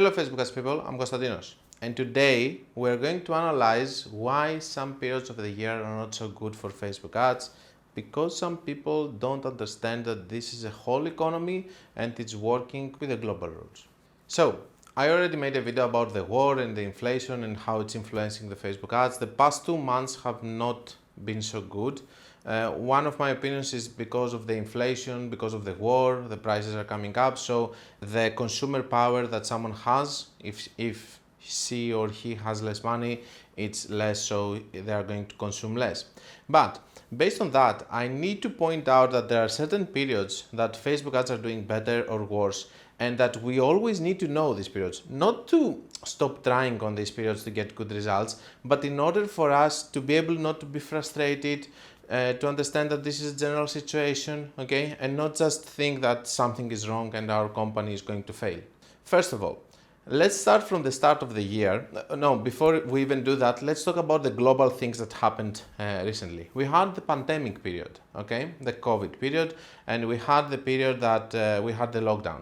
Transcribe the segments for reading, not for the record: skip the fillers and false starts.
Hello Facebook ads people, I'm Konstantinos, and today we're going to analyze why some periods of the year are not so good for Facebook ads, because some people don't understand that this is a whole economy and it's working with the global rules. So, I already made a video about the war and the inflation and how it's influencing the Facebook ads. The past 2 months have not been so good. One of my opinions is because of the inflation, because of the war, the prices are coming up, so the consumer power that someone has, if she or he has less money, it's less, so they are going to consume less. But based on that, I need to point out that there are certain periods that Facebook ads are doing better or worse, and that we always need to know these periods, not to stop trying on these periods to get good results, but in order for us to be able not to be frustrated, to understand that this is a general situation, okay, and not just think that something is wrong and our company is going to fail. First of all, let's start from the start of the year. No, before we even do that, let's talk about the global things that happened recently. We had the pandemic period, okay, the COVID period, and we had the period that we had the lockdown.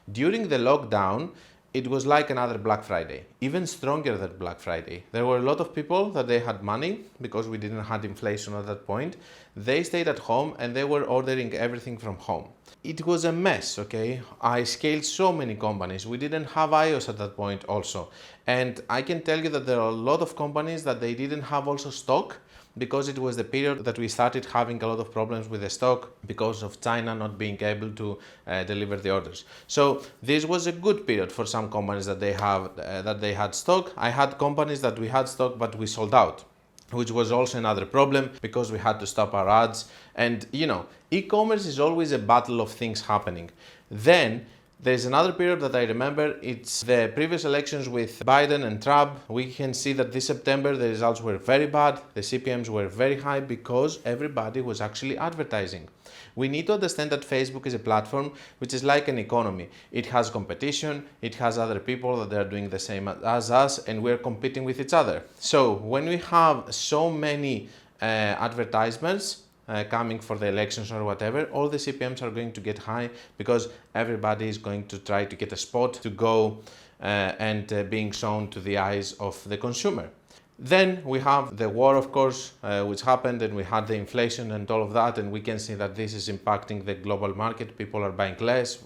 During the lockdown, it was like another Black Friday, even stronger than Black Friday. There were a lot of people that they had money because we didn't have inflation at that point. They stayed at home and they were ordering everything from home. It was a mess, okay? I scaled so many companies. We didn't have iOS at that point also. And I can tell you that there are a lot of companies that they didn't have also stock, because it was the period that we started having a lot of problems with the stock because of China not being able to deliver the orders. So this was a good period for some companies that they had stock. I had companies that we had stock but we sold out, which was also another problem because we had to stop our ads. And you know, e-commerce is always a battle of things happening. Then there's another period that I remember, it's the previous elections with Biden and Trump. We can see that this September the results were very bad, the CPMs were very high because everybody was actually advertising. We need to understand that Facebook is a platform which is like an economy. It has competition, it has other people that are doing the same as us, and we're competing with each other. So when we have so many advertisements, coming for the elections or whatever, all the CPMs are going to get high because everybody is going to try to get a spot to go and being shown to the eyes of the consumer. Then we have the war, of course, which happened, and we had the inflation and all of that, and we can see that this is impacting the global market. People are buying less.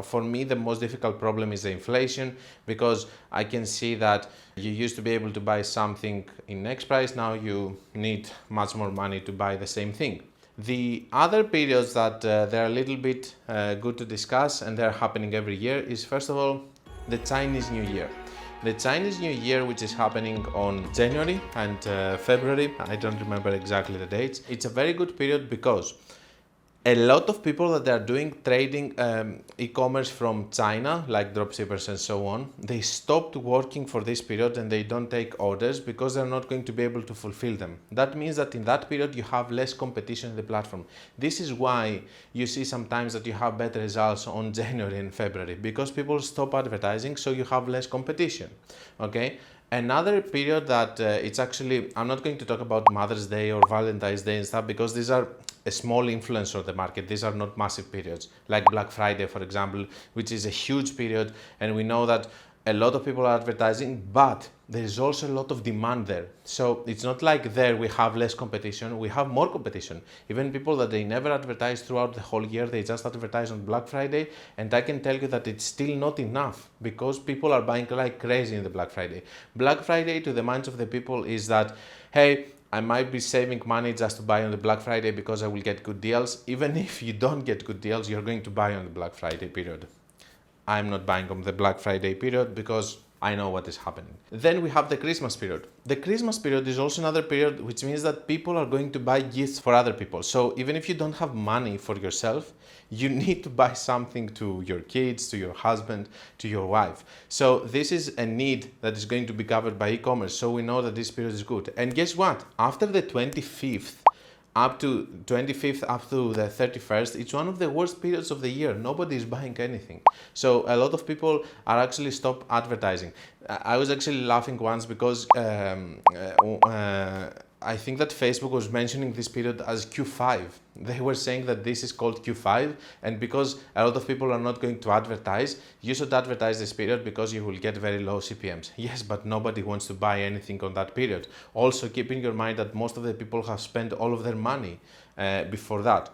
For me, the most difficult problem is the inflation, because I can see that you used to be able to buy something in X price, now you need much more money to buy the same thing. The other periods that they're a little bit good to discuss, and they're happening every year, is first of all the Chinese New Year. The Chinese New Year, which is happening on January and February, I don't remember exactly the dates. It's a very good period because a lot of people that are doing trading e-commerce from China, like dropshippers and so on, they stopped working for this period and they don't take orders because they're not going to be able to fulfill them. That means that in that period you have less competition in the platform. This is why you see sometimes that you have better results on January and February, because people stop advertising, so you have less competition, okay? Another period that it's actually, I'm not going to talk about Mother's Day or Valentine's Day and stuff, because these are a small influence of the market. These are not massive periods, like Black Friday, for example, which is a huge period, and we know that a lot of people are advertising, but there is also a lot of demand there. So it's not like there we have less competition, we have more competition. Even people that they never advertise throughout the whole year, they just advertise on Black Friday, and I can tell you that it's still not enough because people are buying like crazy in the Black Friday. Black Friday to the minds of the people is that, hey, I might be saving money just to buy on the Black Friday because I will get good deals. Even if you don't get good deals, you're going to buy on the Black Friday period. I'm not buying on the Black Friday period because I know what is happening. Then we have the Christmas period. The Christmas period is also another period, which means that people are going to buy gifts for other people. So even if you don't have money for yourself, you need to buy something to your kids, to your husband, to your wife. So this is a need that is going to be covered by e-commerce. So we know that this period is good. And guess what? After the 25th, up to the 31st, it's one of the worst periods of the year. Nobody is buying anything. So a lot of people are actually stop advertising. I was actually laughing once because I think that Facebook was mentioning this period as Q5. They were saying that this is called Q5, and because a lot of people are not going to advertise, you should advertise this period because you will get very low CPMs. Yes, but nobody wants to buy anything on that period. Also, keep in your mind that most of the people have spent all of their money before that.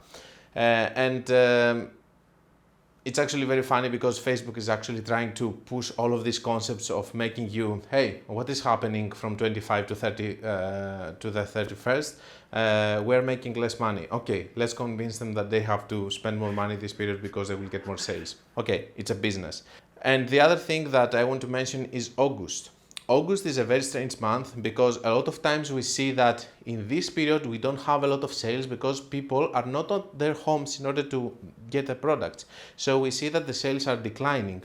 It's actually very funny because Facebook is actually trying to push all of these concepts of making you, hey, what is happening from 25 to 30 to the 31st? We're making less money. Okay, let's convince them that they have to spend more money this period because they will get more sales. Okay, it's a business. And the other thing that I want to mention is August. August is a very strange month because a lot of times we see that in this period we don't have a lot of sales because people are not at their homes in order to get the products. So we see that the sales are declining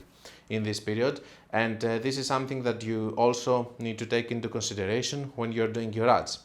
in this period, and this is something that you also need to take into consideration when you're doing your ads.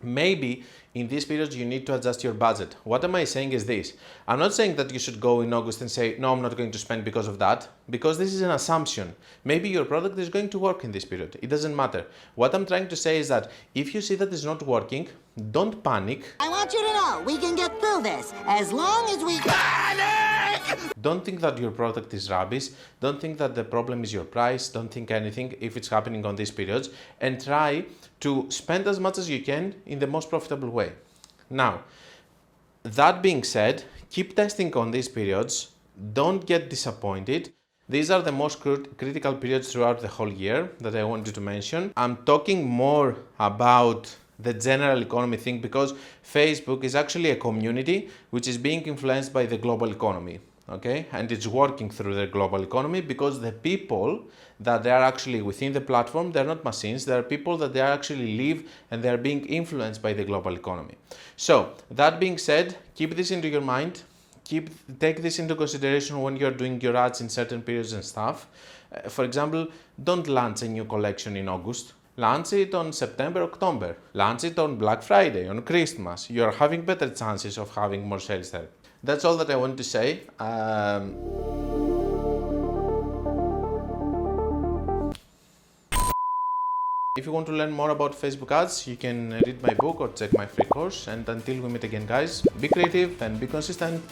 Maybe in this period you need to adjust your budget. What am I saying is this. I'm not saying that you should go in August and say, no, I'm not going to spend because of that, because this is an assumption. Maybe your product is going to work in this period. It doesn't matter. What I'm trying to say is that if you see that it's not working, don't panic. I want you to know we can get through this as long as we panic! Don't think that your product is rubbish. Don't think that the problem is your price. Don't think anything if it's happening on these periods, and try to spend as much as you can in the most profitable way. Now, that being said, keep testing on these periods. Don't get disappointed. These are the most critical periods throughout the whole year that I wanted to mention. I'm talking more about the general economy thing because Facebook is actually a community which is being influenced by the global economy. Okay, and it's working through the global economy because the people that they are actually within the platform, they're not machines, they are people that they actually live and they are being influenced by the global economy. So that being said, keep this into your mind, take this into consideration when you're doing your ads in certain periods and stuff. For example, don't launch a new collection in August. Launch it on September, October. Launch it on Black Friday, on Christmas. You're having better chances of having more sales there. That's all that I want to say. If you want to learn more about Facebook ads, you can read my book or check my free course. And until we meet again, guys, be creative and be consistent.